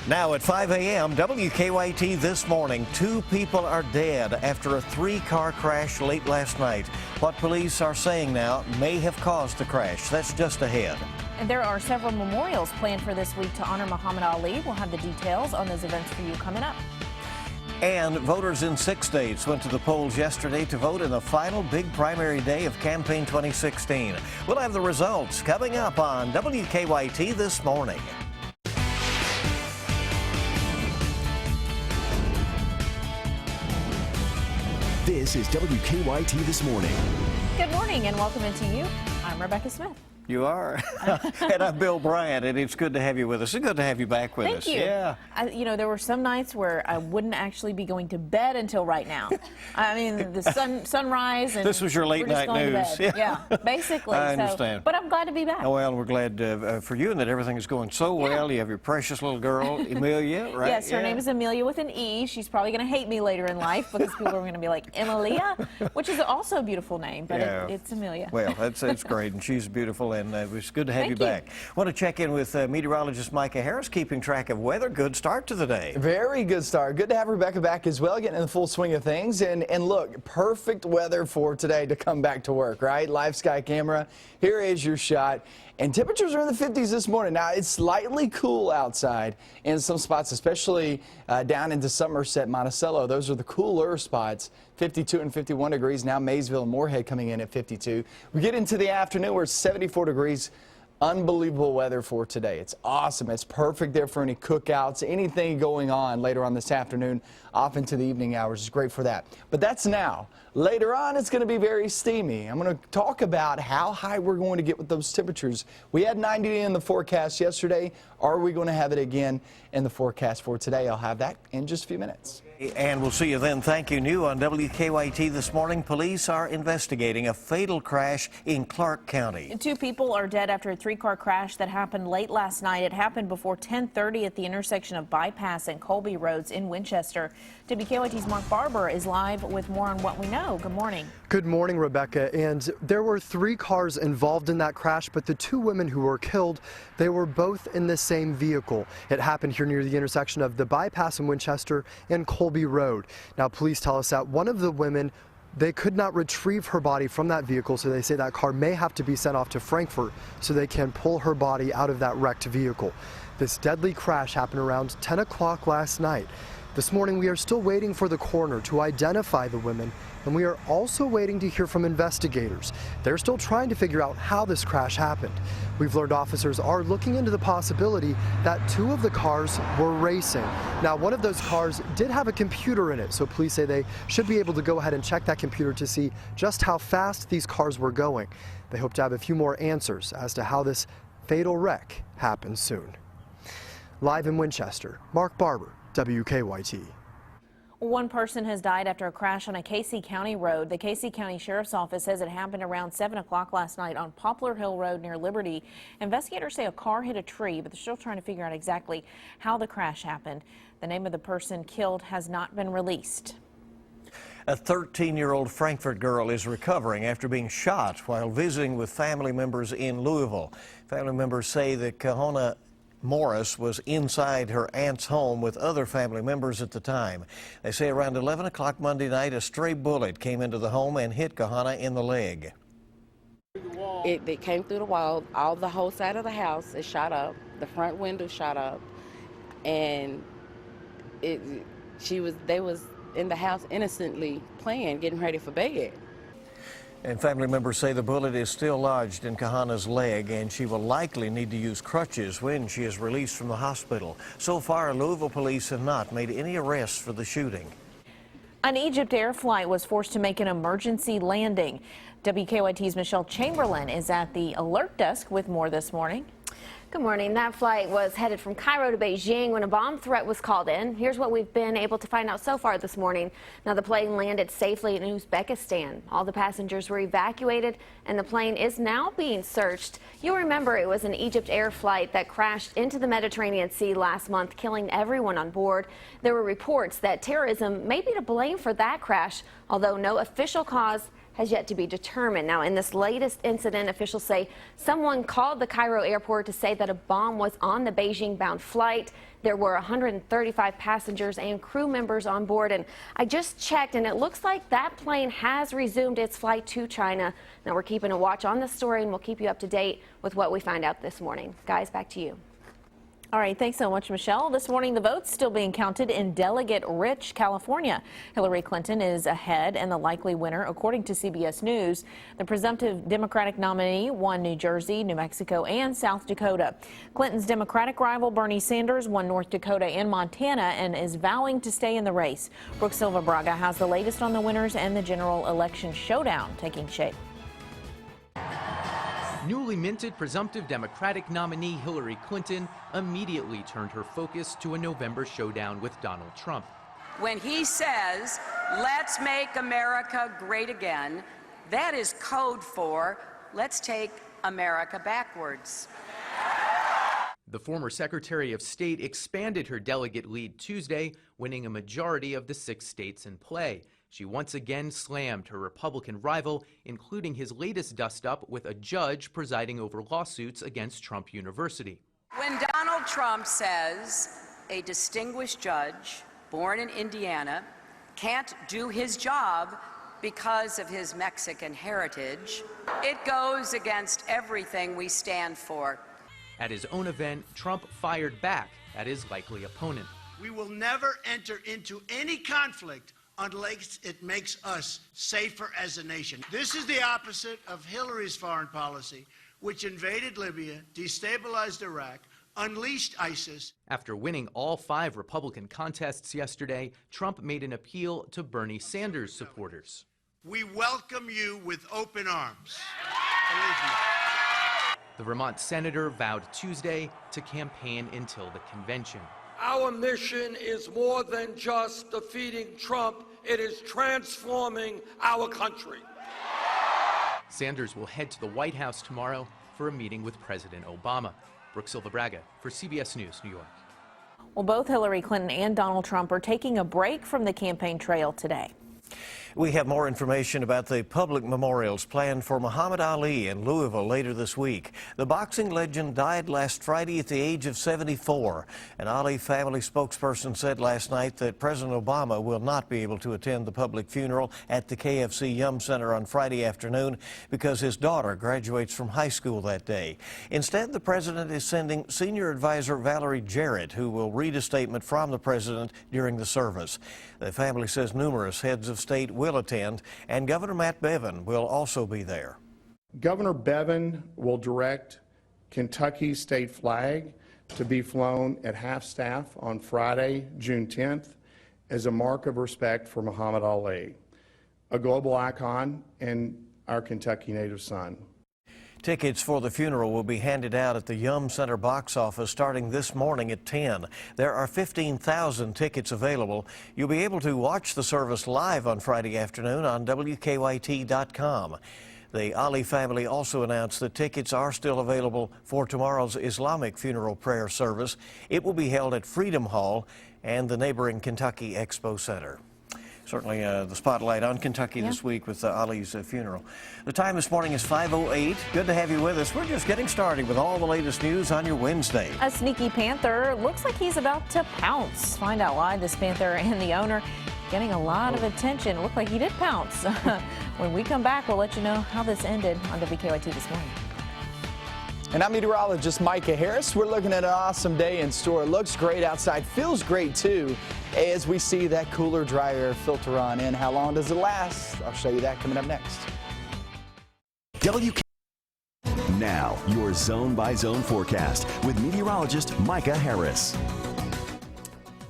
Now at 5 a.m., WKYT this morning, 2 people are dead after a 3-car crash late last night. What police are saying now may have caused the crash. That's just ahead. And there are several memorials planned for this week to honor Muhammad Ali. We'll have the details on those events for you coming up. And voters in 6 states went to the polls yesterday to vote in the final big primary day of Campaign 2016. We'll have the results coming up on WKYT this morning. This is WKYT This Morning. Good morning and welcome into you. I'm Rebecca Smith. You are. And I'm Bill Bryant, and it's good to have you with us. It's good to have you back with us. Thank you. Yeah. There were some nights where I wouldn't actually be going to bed until right now. I mean, the sunrise. And this was your late night news. Yeah, basically. I understand. But I'm glad to be back. Oh, well, we're glad for you and that everything is going so well. You have your precious little girl, Amelia, right? Yes, her name is Amelia with an E. She's probably going to hate me later in life because people are going to be like, Emilia, which is also a beautiful name, but it's Amelia. Well, it's great, and she's beautiful, and it was good to have you back. Want to check in with meteorologist Micah Harris, keeping track of weather. Good start to the day. Very good start. Good to have Rebecca back as well, getting in the full swing of things. And look, perfect weather for today to come back to work, right? Live sky camera. Here is your shot. And temperatures are in the 50s this morning. Now, it's slightly cool outside in some spots, especially down into Somerset, Monticello. Those are the cooler spots, 52 and 51 degrees. Now, Maysville and Moorhead coming in at 52. We get into the afternoon, we're 74 degrees. Unbelievable weather for today. It's awesome. It's perfect there for any cookouts, anything going on later on this afternoon, off into the evening hours. It's great for that. But that's now. Later on, it's going to be very steamy. I'm going to talk about how high we're going to get with those temperatures. We had 90 in the forecast yesterday. Are we going to have it again in the forecast for today? I'll have that in just a few minutes. And we'll see you then. Thank you. New on WKYT this morning, police are investigating a fatal crash in Clark County. 2 people are dead after a 3-car crash that happened late last night. It happened before 10:30 at the intersection of Bypass and Colby Roads in Winchester. WKYT's Mark Barber is live with more on what we know. Good morning. Good morning, Rebecca. And there were 3 cars involved in that crash, but the 2 women who were killed, they were both in the same vehicle. It happened here near the intersection of the Bypass in Winchester and Colby Road. Now, police tell us that one of the women, they could not retrieve her body from that vehicle, so they say that car may have to be sent off to Frankfort so they can pull her body out of that wrecked vehicle. This deadly crash happened around 10 o'clock last night. This morning, we are still waiting for the coroner to identify the women, and we are also waiting to hear from investigators. They're still trying to figure out how this crash happened. We've learned officers are looking into the possibility that 2 of the cars were racing. Now, one of those cars did have a computer in it, so police say they should be able to go ahead and check that computer to see just how fast these cars were going. They hope to have a few more answers as to how this fatal wreck happened soon. Live in Winchester, Mark Barber, WKYT. 1 person has died after a crash on a Casey County road. The Casey County Sheriff's Office says it happened around 7 o'clock last night on Poplar Hill Road near Liberty. Investigators say a car hit a tree, but they're still trying to figure out exactly how the crash happened. The name of the person killed has not been released. A 13-year-old Frankfort girl is recovering after being shot while visiting with family members in Louisville. Family members say that Kahona Morris was inside her aunt's home with other family members at the time. They say around 11 o'clock Monday night, a stray bullet came into the home and hit Kahana in the leg. It came through the wall. The whole side of the house is shot up. The front window shot up, and they was in the house innocently playing, getting ready for bed. And family members say the bullet is still lodged in Kahana's leg, and she will likely need to use crutches when she is released from the hospital. So far, Louisville police have not made any arrests for the shooting. An Egypt Air flight was forced to make an emergency landing. WKYT's Michelle Chamberlain is at the alert desk with more this morning. Good morning. That flight was headed from Cairo to Beijing when a bomb threat was called in. Here's what we've been able to find out so far this morning. Now, the plane landed safely in Uzbekistan. All the passengers were evacuated, and the plane is now being searched. You'll remember it was an Egypt Air flight that crashed into the Mediterranean Sea last month, killing everyone on board. There were reports that terrorism may be to blame for that crash, although no official cause has yet to be determined. Now, in this latest incident, officials say someone called the Cairo airport to say that a bomb was on the Beijing-bound flight. There were 135 passengers and crew members on board, and I just checked, and it looks like that plane has resumed its flight to China. Now, we're keeping a watch on this story, and we'll keep you up to date with what we find out this morning. Guys, back to you. All right, thanks so much, Michelle. This morning, the votes still being counted in delegate-rich California. Hillary Clinton is ahead and the likely winner, according to CBS News. The presumptive Democratic nominee won New Jersey, New Mexico, and South Dakota. Clinton's Democratic rival, Bernie Sanders, won North Dakota and Montana and is vowing to stay in the race. Brooke Silva Braga has the latest on the winners and the general election showdown taking shape. Newly minted presumptive Democratic nominee Hillary Clinton immediately turned her focus to a November showdown with Donald Trump. When he says, "Let's make America great again," that is code for, let's take America backwards. The former Secretary of State expanded her delegate lead Tuesday, winning a majority of the 6 states in play. She once again slammed her Republican rival, including his latest dust-up with a judge presiding over lawsuits against Trump University. When Donald Trump says a distinguished judge born in Indiana can't do his job because of his Mexican heritage, it goes against everything we stand for. At his own event, Trump fired back at his likely opponent. We will never enter into any conflict unless it makes us safer as a nation. This is the opposite of Hillary's foreign policy, which invaded Libya, destabilized Iraq, unleashed ISIS. After winning all 5 Republican contests yesterday, Trump made an appeal to Bernie Sanders supporters. We welcome you with open arms. Believe me. The Vermont senator vowed Tuesday to campaign until the convention. Our mission is more than just defeating Trump. It is transforming our country. Sanders will head to the White House tomorrow for a meeting with President Obama. Brooke Silva Braga for CBS News, New York. Well, both Hillary Clinton and Donald Trump are taking a break from the campaign trail today. We have more information about the public memorials planned for Muhammad Ali in Louisville later this week. The boxing legend died last Friday at the age of 74. An Ali family spokesperson said last night that President Obama will not be able to attend the public funeral at the KFC Yum Center on Friday afternoon because his daughter graduates from high school that day. Instead, the president is sending senior advisor Valerie Jarrett, who will read a statement from the president during the service. The family says numerous heads of state will attend, and Governor Matt Bevin will also be there. Governor Bevin will direct Kentucky's state flag to be flown at half-staff on Friday, June 10th, as a mark of respect for Muhammad Ali, a global icon and our Kentucky native son. Tickets for the funeral will be handed out at the Yum Center box office starting this morning at 10. There are 15,000 tickets available. You'll be able to watch the service live on Friday afternoon on WKYT.com. The Ali family also announced that tickets are still available for tomorrow's Islamic funeral prayer service. It will be held at Freedom Hall and the neighboring Kentucky Expo Center. Certainly the spotlight on Kentucky this week with Ali's funeral. The time this morning is 5:08. Good to have you with us. We're just getting started with all the latest news on your Wednesday. A sneaky panther looks like he's about to pounce. Find out why this panther and the owner getting a lot of attention. Looked like he did pounce. When we come back, we'll let you know how this ended on WKYT this morning. And I'm meteorologist Micah Harris. We're looking at an awesome day in store. It looks great outside, feels great too, as we see that cooler, dry air filter on in. How long does it last? I'll show you that coming up next. Now, your zone-by-zone forecast with meteorologist Micah Harris.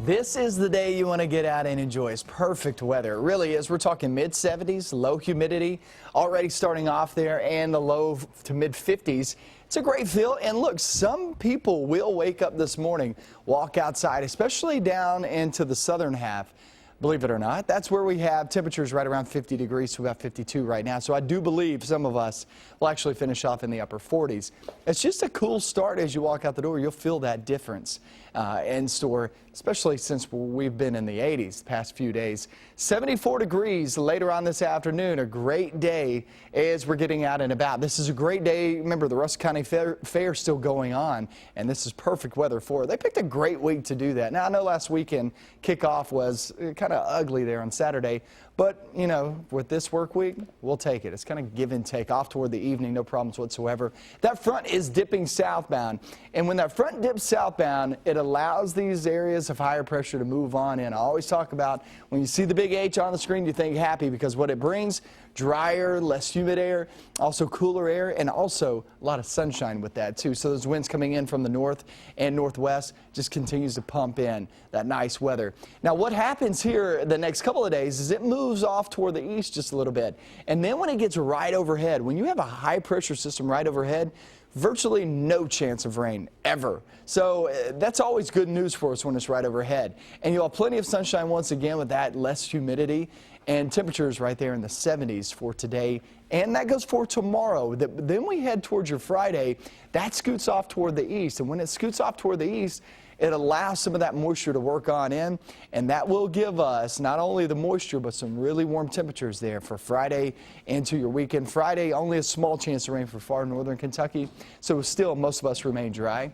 This is the day you want to get out and enjoy. It's perfect weather. It really is. We're talking mid-70s, low humidity, already starting off there, and the low to mid-50s. It's a great feel, and look, some people will wake up this morning, walk outside, especially down into the southern half believe it or not. That's where we have temperatures right around 50 degrees to about 52 right now. So I do believe some of us will actually finish off in the upper 40s. It's just a cool start as you walk out the door. You'll feel that difference in store, especially since we've been in the 80s the past few days. 74 degrees later on this afternoon. A great day as we're getting out and about. This is a great day. Remember, the Russell County Fair is still going on, and this is perfect weather for it. They picked a great week to do that. Now, I know last weekend kickoff was kind of ugly there on Saturday, but, you know, with this work week, we'll take it. It's kind of give and take off toward the evening, no problems whatsoever. That front is dipping southbound, and when that front dips southbound, it allows these areas of higher pressure to move on in. I always talk about when you see the big H on the screen, you think happy, because what it brings, drier, less humid air, also cooler air, and also a lot of sunshine with that too. So those winds coming in from the north and northwest just continues to pump in that nice weather. Now what happens here the next couple of days is it moves off toward the east just a little bit. And then when it gets right overhead, when you have a high pressure system right overhead, virtually no chance of rain ever. So that's always good news for us when it's right overhead. And you'll have plenty of sunshine once again with that less humidity, and temperatures right there in the 70s for today. And that goes for tomorrow. Then we head towards your Friday. That scoots off toward the east. And when it scoots off toward the east, it allows some of that moisture to work on in, and that will give us not only the moisture but some really warm temperatures there for Friday into your weekend. Friday, only a small chance of rain for far northern Kentucky, so still most of us remain dry.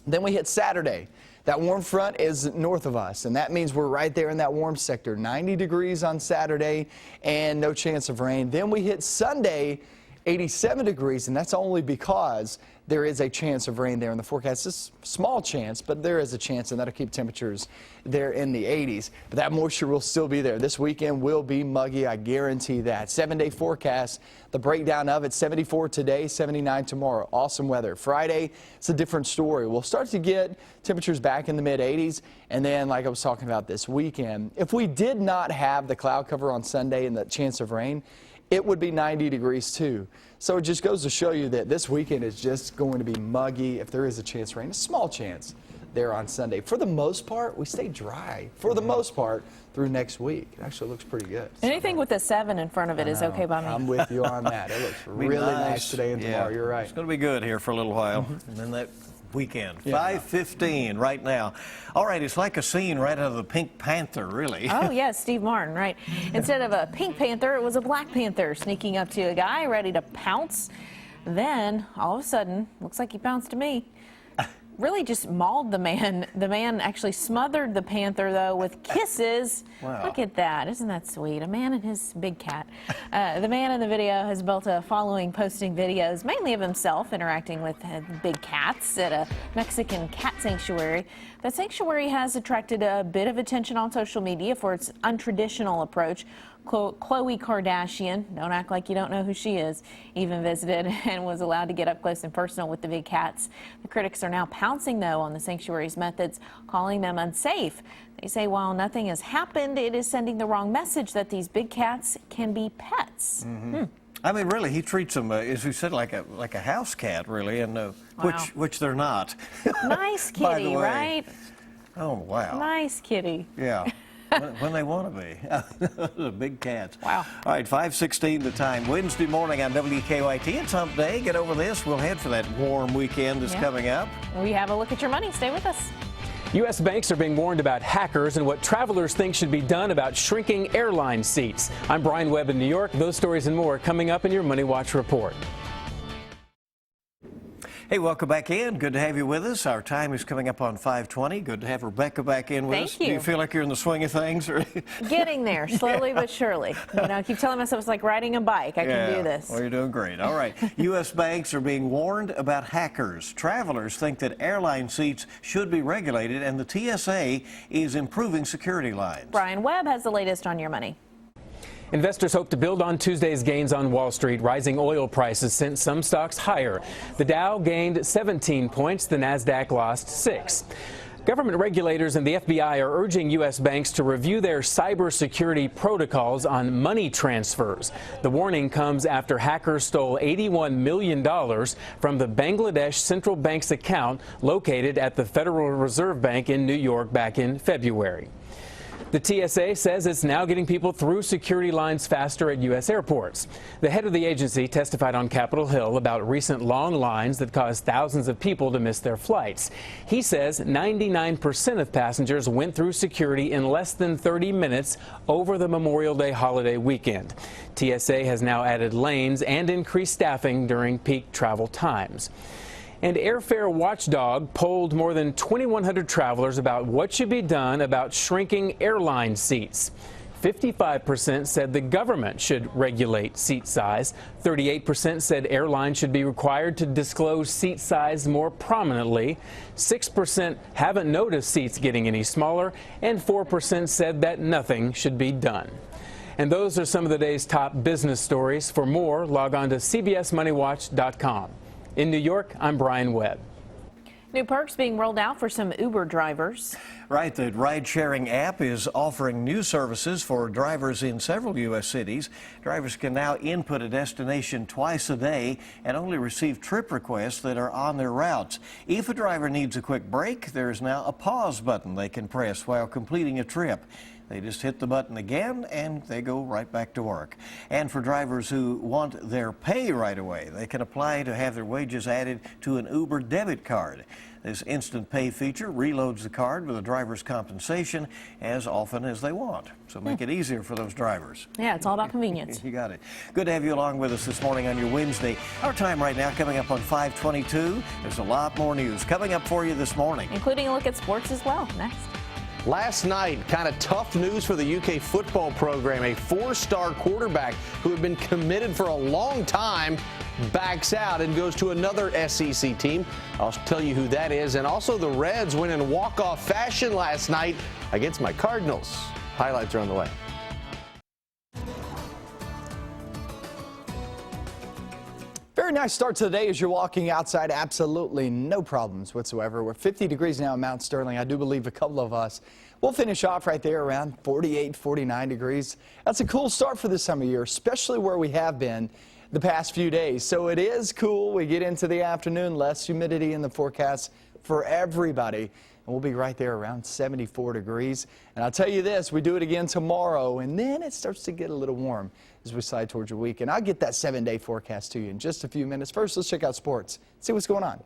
Then we hit Saturday. That warm front is north of us, and that means we're right there in that warm sector. 90 degrees on Saturday and no chance of rain. Then we hit Sunday, 87 degrees, and that's only because there is a chance of rain there in the forecast. It's a small chance, but there is a chance, and that'll keep temperatures there in the 80s. But that moisture will still be there. This weekend will be muggy, I guarantee that. 7-day forecast, the breakdown of it, 74 today, 79 tomorrow. Awesome weather. Friday, it's a different story. We'll start to get temperatures back in the mid-80s, and then, like I was talking about this weekend, if we did not have the cloud cover on Sunday and the chance of rain, it would be 90 degrees too. So it just goes to show you that this weekend is just going to be muggy. If there is a chance of rain, a small chance there on Sunday. For the most part, we stay dry for the most part through next week. It actually looks pretty good. Anything with a 7 in front of it is okay by me. I'm with you on that. It looks really nice today and tomorrow. You're right. It's going to be good here for a little while. And then that weekend. 5:15 right now. All right, it's like a scene right out of the Pink Panther, really. Oh, yes, Steve Martin, right. Instead of a Pink Panther, it was a Black Panther sneaking up to a guy ready to pounce. Then, all of a sudden, looks like he pounced to me. Really just mauled the man. The man actually smothered the panther, though, with kisses. Wow. Look at that. Isn't that sweet? A man and his big cat. The man in the video has built a following, posting videos, mainly of himself interacting with big cats at a Mexican cat sanctuary. The sanctuary has attracted a bit of attention on social media for its untraditional approach. Khloe Kardashian, don't act like you don't know who she is, even visited and was allowed to get up close and personal with the big cats. The critics are now pouncing, though, on the sanctuary's methods, calling them unsafe. They say while nothing has happened, it is sending the wrong message that these big cats can be pets. I mean, really, he treats them, as you said, like a house cat, really, and which they're not. Nice By the kitty, way. right? Oh, wow. Nice kitty. Yeah. When they want to be. The big cats. Wow. All right, 5:16 the time. Wednesday morning on WKYT. It's hump day. Get over this. We'll head for that warm weekend that's coming up. We have a look at your money. Stay with us. U.S. banks are being warned about hackers and what travelers think should be done about shrinking airline seats. I'm Brian Webb in New York. Those stories and more coming up in your Money Watch report. Hey, welcome back in. Good to have you with us. Our time is coming up on 5:20. Good to have Rebecca back in with us. Thank you. Do you feel like you're in the swing of things? Getting there, slowly but surely. You know, I keep telling myself it's like riding a bike. I can do this. Well, you're doing great. All right. U.S. banks are being warned about hackers. Travelers think that airline seats should be regulated, and the TSA is improving security lines. Brian Webb has the latest on your money. Investors hope to build on Tuesday's gains on Wall Street. Rising oil prices sent some stocks higher. The Dow gained 17 points. The Nasdaq lost 6. Government regulators and the FBI are urging U.S. banks to review their cybersecurity protocols on money transfers. The warning comes after hackers stole $81 million from the Bangladesh Central Bank's account located at the Federal Reserve Bank in New York back in February. The TSA says it's now getting people through security lines faster at U.S. airports. The head of the agency testified on Capitol Hill about recent long lines that caused thousands of people to miss their flights. He says 99% of passengers went through security in less than 30 minutes over the Memorial Day holiday weekend. TSA has now added lanes and increased staffing during peak travel times. And Airfare Watchdog polled more than 2,100 travelers about what should be done about shrinking airline seats. 55% said the government should regulate seat size. 38% said airlines should be required to disclose seat size more prominently. 6% haven't noticed seats getting any smaller, and 4% said that nothing should be done. And those are some of the day's top business stories. For more, log on to cbsmoneywatch.com. In New York, I'm Brian Webb. New perks being rolled out for some Uber drivers. Right, the ride-sharing app is offering new services for drivers in several U.S. cities. Drivers can now input a destination twice a day and only receive trip requests that are on their routes. If a driver needs a quick break, there is now a pause button they can press while completing a trip. They just hit the button again and they go right back to work. And for drivers who want their pay right away, they can apply to have their wages added to an Uber debit card. This instant pay feature reloads the card with a driver's compensation as often as they want. So make it easier for those drivers. Yeah, it's all about convenience. You got it. Good to have you along with us this morning on your Wednesday. Our time right now coming up on 5:22. There's a lot more news coming up for you this morning, including a look at sports as well. Next. Last night, kind of tough news for the UK football program. A four-star quarterback who had been committed for a long time backs out and goes to another SEC team. I'll tell you who that is. And also the Reds win in walk-off fashion last night against my Cardinals. Highlights are on the way. Very nice start to the day as you're walking outside. Absolutely no problems whatsoever. We're 50 degrees now in Mount Sterling. I do believe a couple of us will finish off right there around 48, 49 degrees. That's a cool start for this time of year, especially where we have been the past few days. So it is cool. We get into the afternoon, less humidity in the forecast for everybody. And we'll be right there around 74 degrees. And I'll tell you this, we do it again tomorrow, and then it starts to get a little warm as we slide towards your weekend. I'll get that 7-day forecast to you in just a few minutes. First, let's check out sports, see what's going on.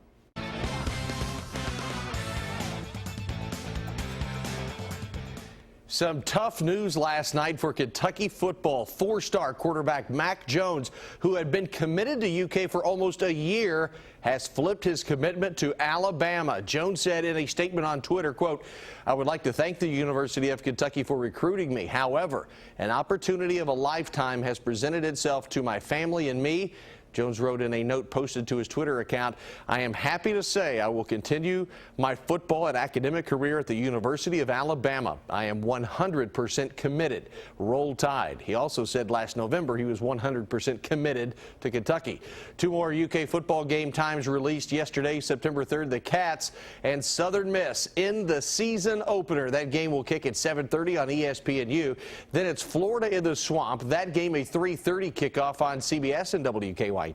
Some tough news last night for Kentucky football. Four-star quarterback Mac Jones, who had been committed to UK for almost a year, has flipped his commitment to Alabama. Jones said in a statement on Twitter, quote, "I would like to thank the University of Kentucky for recruiting me. However, an opportunity of a lifetime has presented itself to my family and me." Jones wrote in a note posted to his Twitter account, "I am happy to say I will continue my football and academic career at the University of Alabama. I am 100% committed. Roll Tide." He also said last November he was 100% committed to Kentucky. Two more UK football game times released yesterday, September 3rd. The Cats and Southern Miss in the season opener. That game will kick at 7:30 on ESPNU. Then it's Florida in the Swamp. That game a 3:30 kickoff on CBS and WKYT.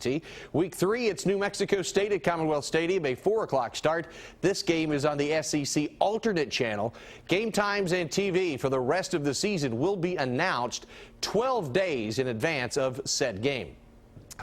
Week 3, it's New Mexico State at Commonwealth Stadium, a 4 o'clock start. This game is on the SEC alternate channel. Game times and TV for the rest of the season will be announced 12 days in advance of said game.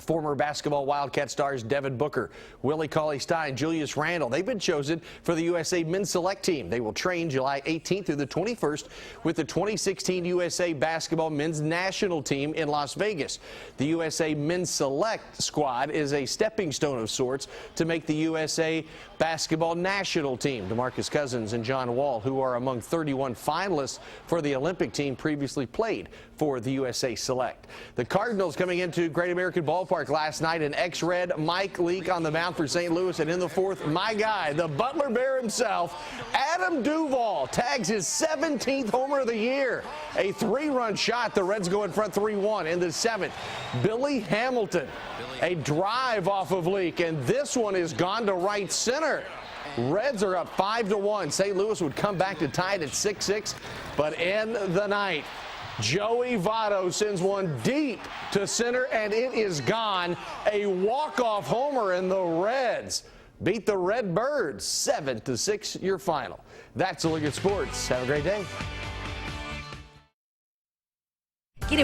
Former basketball Wildcat stars Devin Booker, Willie Cauley-Stein, Julius Randle, they've been chosen for the USA Men's Select Team. They will train July 18th through the 21st with the 2016 USA Basketball Men's National Team in Las Vegas. The USA Men's Select squad is a stepping stone of sorts to make the USA Basketball National Team. DeMarcus Cousins and John Wall, who are among 31 finalists for the Olympic team, previously played for the USA Select. The Cardinals coming into Great American Ballpark last night, an ex-Red Mike Leake on the mound for St. Louis, and in the fourth, my guy, the Butler Bear himself, Adam Duvall, tags his 17th homer of the year. A 3-run shot. The Reds go in front 3-1 in the 7th. Billy Hamilton, a drive off of Leake, and this one is gone to right center. Reds are up 5-1. St. Louis would come back to tie it at 6-6, but in the night, Joey Votto sends one deep to center, and it is gone. A walk-off homer, and the Reds beat the Redbirds 7-6, your final. That's a look at sports. Have a great day.